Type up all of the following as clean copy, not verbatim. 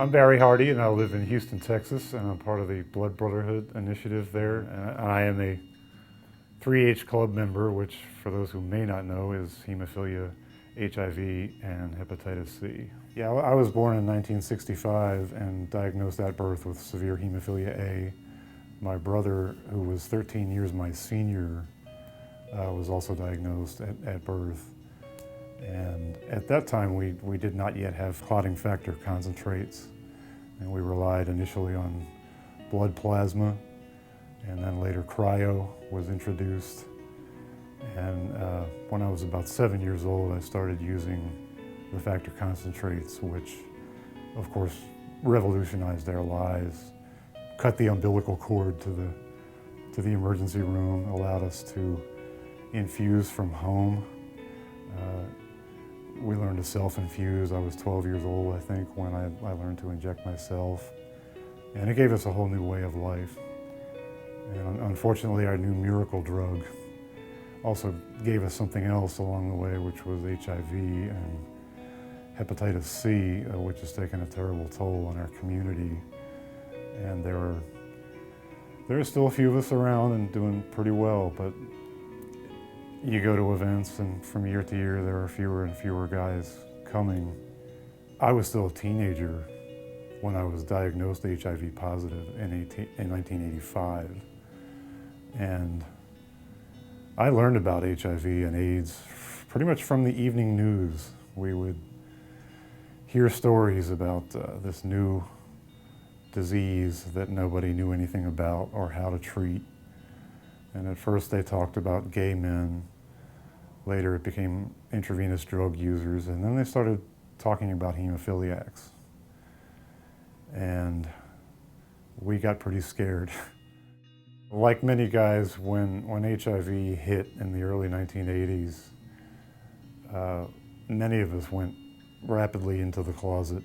I'm Barry Haarde, and I live in Houston, Texas, and I'm part of the Blood Brotherhood initiative there. And I am a 3H club member, which, for those who may not know, is hemophilia, HIV, and hepatitis C. Yeah, I was born in 1965 and diagnosed at birth with severe hemophilia A. My brother, who was 13 years my senior, was also diagnosed at birth. And at that time, we did not yet have clotting factor concentrates, and we relied initially on blood plasma, and then later cryo was introduced. And when I was about 7 years old, I started using the factor concentrates, which of course revolutionized our lives, cut the umbilical cord to the emergency room, allowed us to infuse from home. We learned to self-infuse. I was 12 years old, I think, when I learned to inject myself. And it gave us a whole new way of life. And unfortunately, our new miracle drug also gave us something else along the way, which was HIV and hepatitis C, which has taken a terrible toll on our community. And there are still a few of us around and doing pretty well, but you go to events, and from year to year, there are fewer and fewer guys coming. I was still a teenager when I was diagnosed HIV positive in 1985. And I learned about HIV and AIDS pretty much from the evening news. We would hear stories about this new disease that nobody knew anything about or how to treat. And at first they talked about gay men. Later it became intravenous drug users, and then they started talking about hemophiliacs. And we got pretty scared. Like many guys, when HIV hit in the early 1980s, many of us went rapidly into the closet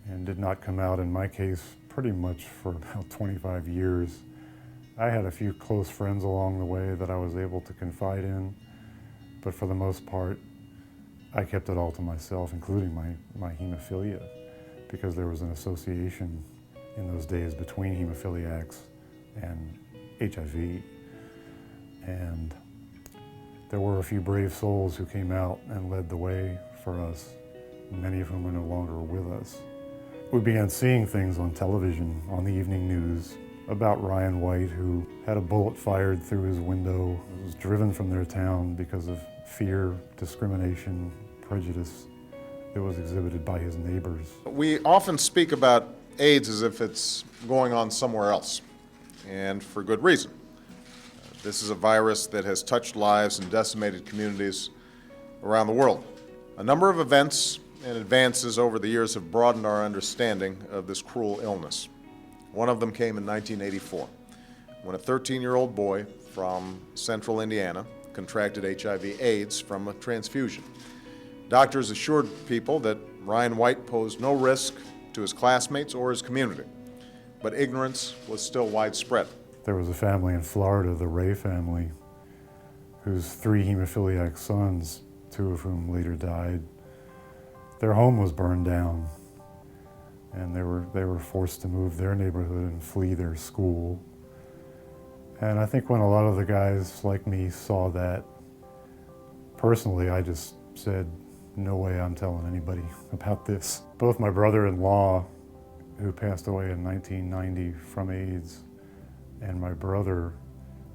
and did not come out, in my case, pretty much for about 25 years. I had a few close friends along the way that I was able to confide in, but for the most part, I kept it all to myself, including my hemophilia, because there was an association in those days between hemophiliacs and HIV. And there were a few brave souls who came out and led the way for us, many of whom are no longer with us. We began seeing things on television, on the evening news, about Ryan White, who had a bullet fired through his window, was driven from their town because of fear, discrimination, prejudice that was exhibited by his neighbors. We often speak about AIDS as if it's going on somewhere else, and for good reason. This is a virus that has touched lives and decimated communities around the world. A number of events and advances over the years have broadened our understanding of this cruel illness. One of them came in 1984, when a 13-year-old boy from central Indiana contracted HIV/AIDS from a transfusion. Doctors assured people that Ryan White posed no risk to his classmates or his community, but ignorance was still widespread. There was a family in Florida, the Ray family, whose 3 hemophiliac sons, 2 of whom later died. Their home was burned down, and they were forced to move their neighborhood and flee their school. And I think when a lot of the guys like me saw that, personally, I just said, no way I'm telling anybody about this. Both my brother-in-law, who passed away in 1990 from AIDS, and my brother,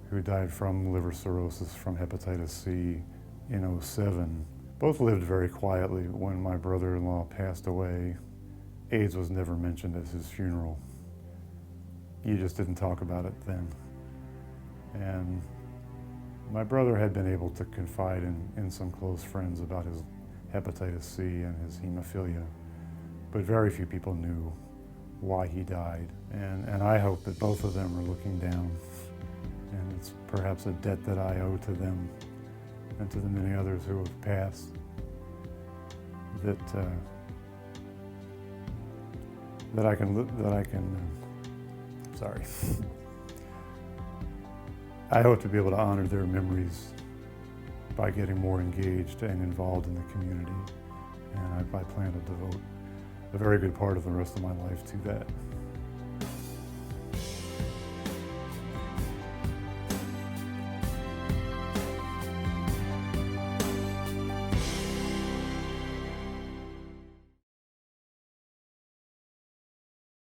who died from liver cirrhosis from hepatitis C in '07, both lived very quietly. When my brother-in-law passed away, AIDS was never mentioned at his funeral. You just didn't talk about it then. And my brother had been able to confide in some close friends about his hepatitis C and his hemophilia, but very few people knew why he died. And I hope that both of them are looking down, and it's perhaps a debt that I owe to them and to the many others who have passed, that I can, sorry. I hope to be able to honor their memories by getting more engaged and involved in the community. And I plan to devote a very good part of the rest of my life to that.